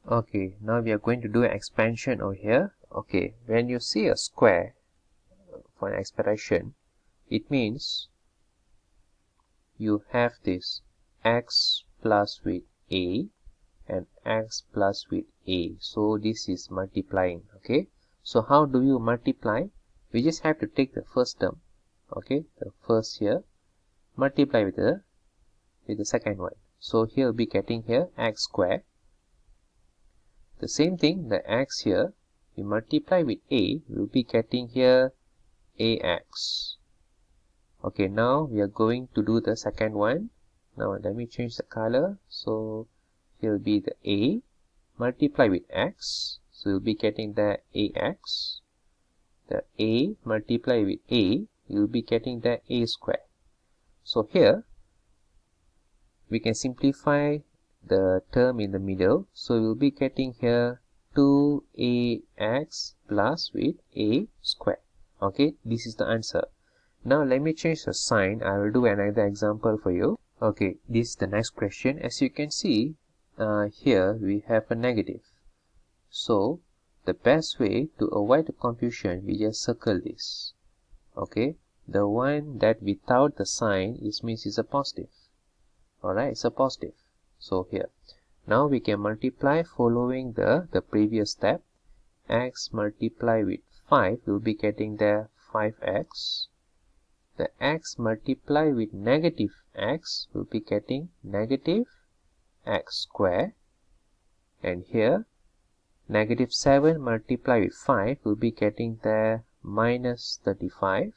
Okay, now we are going to do an expansion over here. Okay, when you see a square for an expression, it means you have this x plus with a and x plus with a. So this is multiplying. Okay, so how do you multiply? We just have to take the first term, okay, the first here, multiply with the second one. So here we'll be getting here x square. The same thing, the x here, we multiply with a, we'll be getting here ax. Okay, now we are going to do the second one. Now let me change the color. So here will be the a multiply with x. So you'll be getting the ax. The a multiply with a, you'll be getting the a square. So here we can simplify the term in the middle. So we'll be getting here 2ax plus with a square. Okay, this is the answer. Now let me change the sign. I will do another example for you. Okay, this is the next question. As you can see, here we have a negative. So the best way to avoid the confusion, we just circle this. Okay, the one that without the sign means it's a positive. Alright, it's a positive. So here, now we can multiply following the previous step. X multiply with 5, we'll be getting the 5x. The x multiply with negative x, will be getting negative x square. And here, negative 7 multiply with 5, will be getting the minus 35.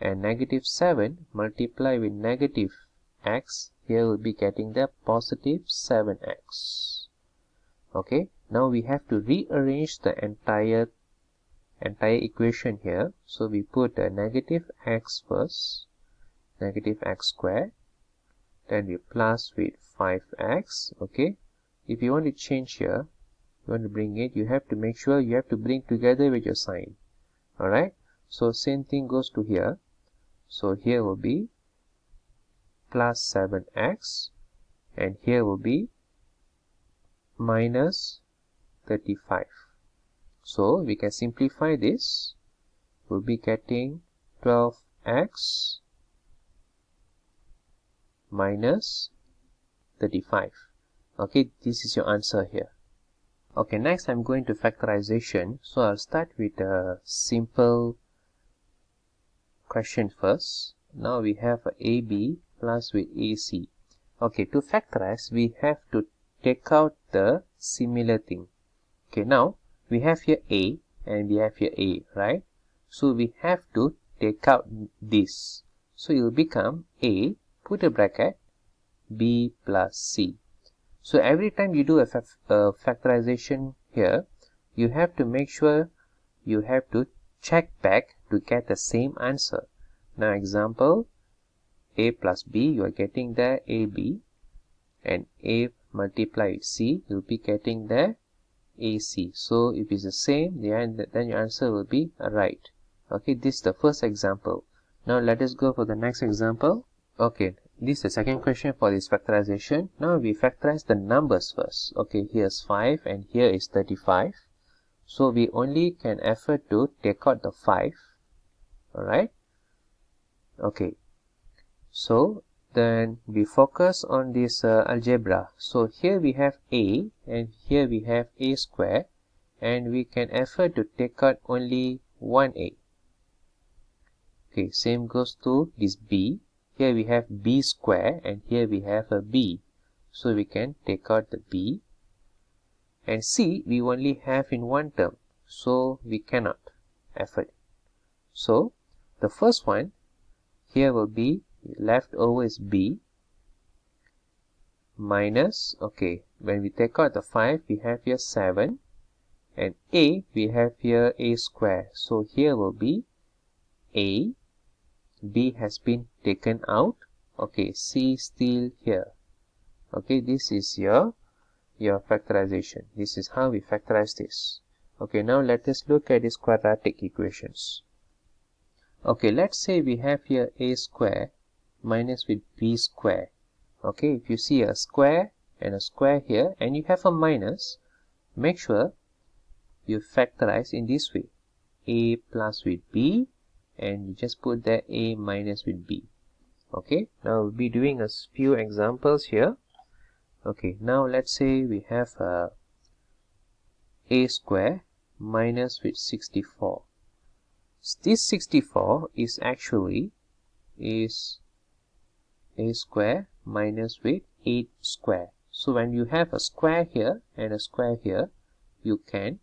And negative 7 multiply with negative x, here we'll be getting the positive 7x. Okay, now we have to rearrange the entire equation here. So we put a negative x first, negative x square, then we plus with 5x. Okay, if you want to change here, you want to bring it, you have to make sure you have to bring together with your sign. Alright, so same thing goes to here. So here will be plus 7x, and here will be minus 35. So we can simplify this. We'll be getting 12x minus 35. Okay, this is your answer here. Okay, next I'm going to factorization. So I'll start with a simple question first. Now we have AB plus with AC. Okay, to factorize, we have to take out the similar thing. Okay, now we have here A and we have here A, right? So we have to take out this. So it will become A, put a bracket, B plus C. So every time you do a factorization here, you have to make sure you have to check back to get the same answer. Now example, A plus B, you are getting the AB, and A multiply with C, you'll be getting the AC. So if it's the same, then your answer will be right. Okay, this is the first example. Now let us go for the next example. Okay, this is the second question for this factorization. Now we factorize the numbers first. Okay, here's 5 and here is 35. So we only can afford to take out the 5. Alright. Okay. So then we focus on this algebra. So here we have A and here we have A square, and we can afford to take out only one A. Okay, same goes to this B. Here we have B square and here we have a B. So we can take out the B. And C we only have in one term, so we cannot afford. So the first one here will be left over is B minus, okay, when we take out the 5, we have here 7, and A, we have here A square. So here will be A, B has been taken out, okay, C still here. Okay, this is your factorization. This is how we factorize this. Okay, now let us look at these quadratic equations. Okay, let's say we have here A square minus with B square. Okay, if you see a square and a square here, and you have a minus, make sure you factorize in this way. A plus with b, and you just put there a minus with b. Okay, now we'll be doing a few examples here. Okay, now let's say we have a square minus with 64. This 64 is actually is a square minus with 8 square. So when you have a square here and a square here, you can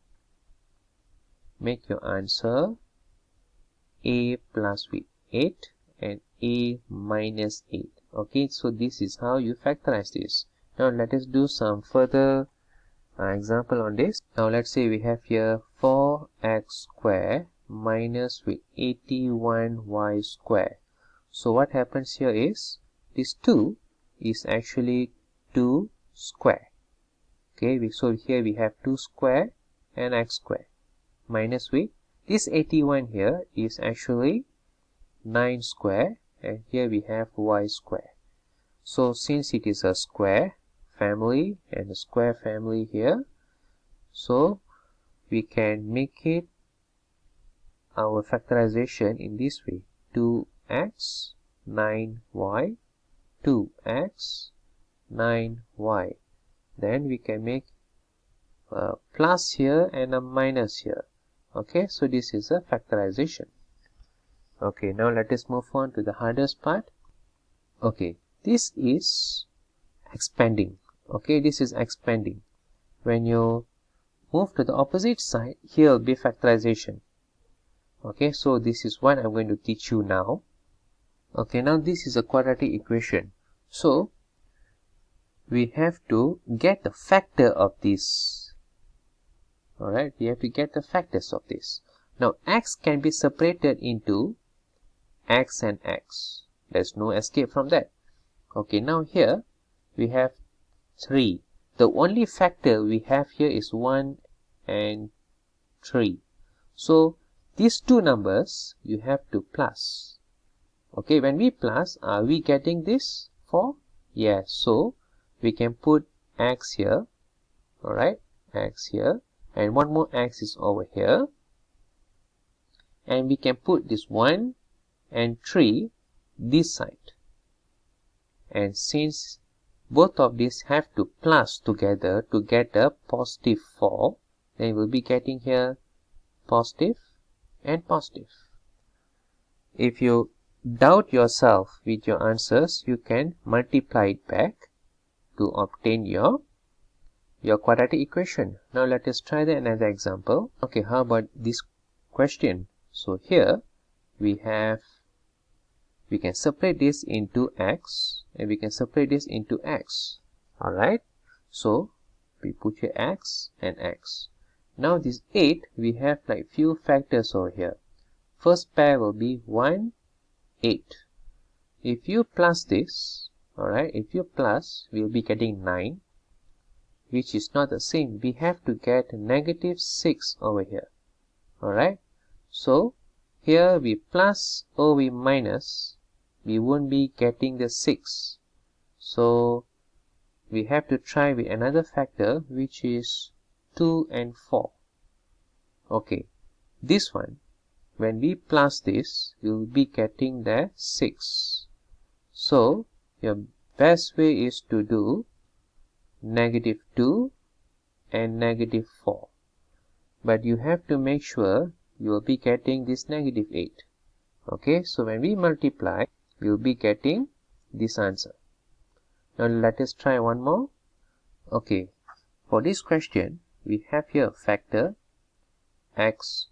make your answer a plus with 8 and a minus 8. Okay, so this is how you factorize this. Now let us do some further example on this. Now let's say we have here 4x square minus with 81y square. So what happens here is this 2 is actually 2 square. Okay, so here we have 2 square and x square minus with this 81 here is actually 9 square, and here we have y square. So since it is a square family and a square family here, so we can make it our factorization in this way: 2x 9y 2x 9y. Then we can make a plus here and a minus here. Okay, so this is a factorization. Okay, now let us move on to the hardest part. Okay, this is expanding. Okay, this is expanding. When you move to the opposite side, here will be factorization. Okay, so this is what I'm going to teach you now. Okay, now this is a quadratic equation. So we have to get the factor of this. Alright, we have to get the factors of this. Now x can be separated into x and x. There's no escape from that. Okay, now here we have 3. The only factor we have here is 1 and 3. So these two numbers you have to plus. Okay, when we plus, are we getting this 4? Yes, so we can put x here. Alright, x here. And one more x is over here. And we can put this 1 and 3 this side. And since both of these have to plus together to get a positive 4, then we'll be getting here positive and positive. If you doubt yourself with your answers, you can multiply it back to obtain your quadratic equation. Now let us try another example. Okay, how about this question? So here we can separate this into x and we can separate this into x. Alright, so we put here x and x. Now this 8, we have like few factors over here. First pair will be 1, 8. If you plus this, alright, if you plus, we'll be getting 9, which is not the same. We have to get negative 6 over here. Alright, so here we plus or we minus, we won't be getting the 6. So we have to try with another factor, which is 2 and 4. Okay, this one, when we plus this, we'll be getting the 6. So your best way is to do negative 2 and negative 4. But you have to make sure you will be getting this negative 8. Okay, so when we multiply, we will be getting this answer. Now let us try one more. Okay, for this question, we have here a factor x.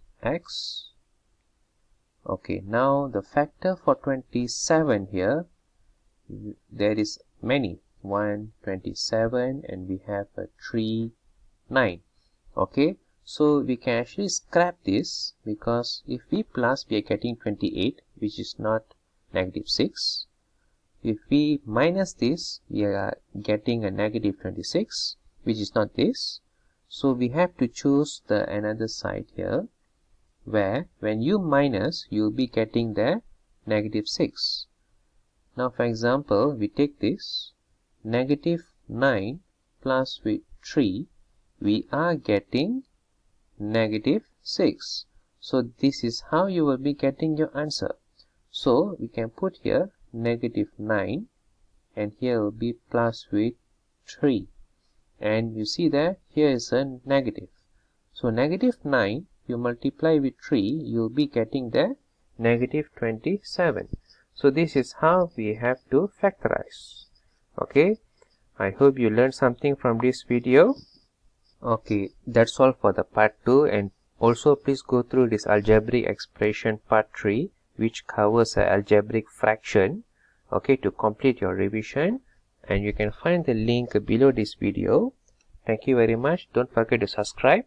Okay, now the factor for 27 here, there is many. 1, 27, and we have a 3, 9. Okay, so we can actually scrap this, because if we plus, we are getting 28, which is not negative 6. If we minus this, we are getting a negative 26, which is not this. So we have to choose the another side here, where when you minus, you will be getting the negative 6. Now for example, we take this negative 9 plus with 3, we are getting negative 6. So this is how you will be getting your answer. So we can put here negative 9, and here will be plus with 3. And you see that here is a negative. So negative 9, you multiply with 3, you will be getting the negative 27. So this is how we have to factorize. Okay, I hope you learned something from this video. Okay, that's all for the part 2, and also please go through this algebraic expression part 3, which covers a algebraic fraction, okay, to complete your revision, and you can find the link below this video. Thank you very much. Don't forget to subscribe.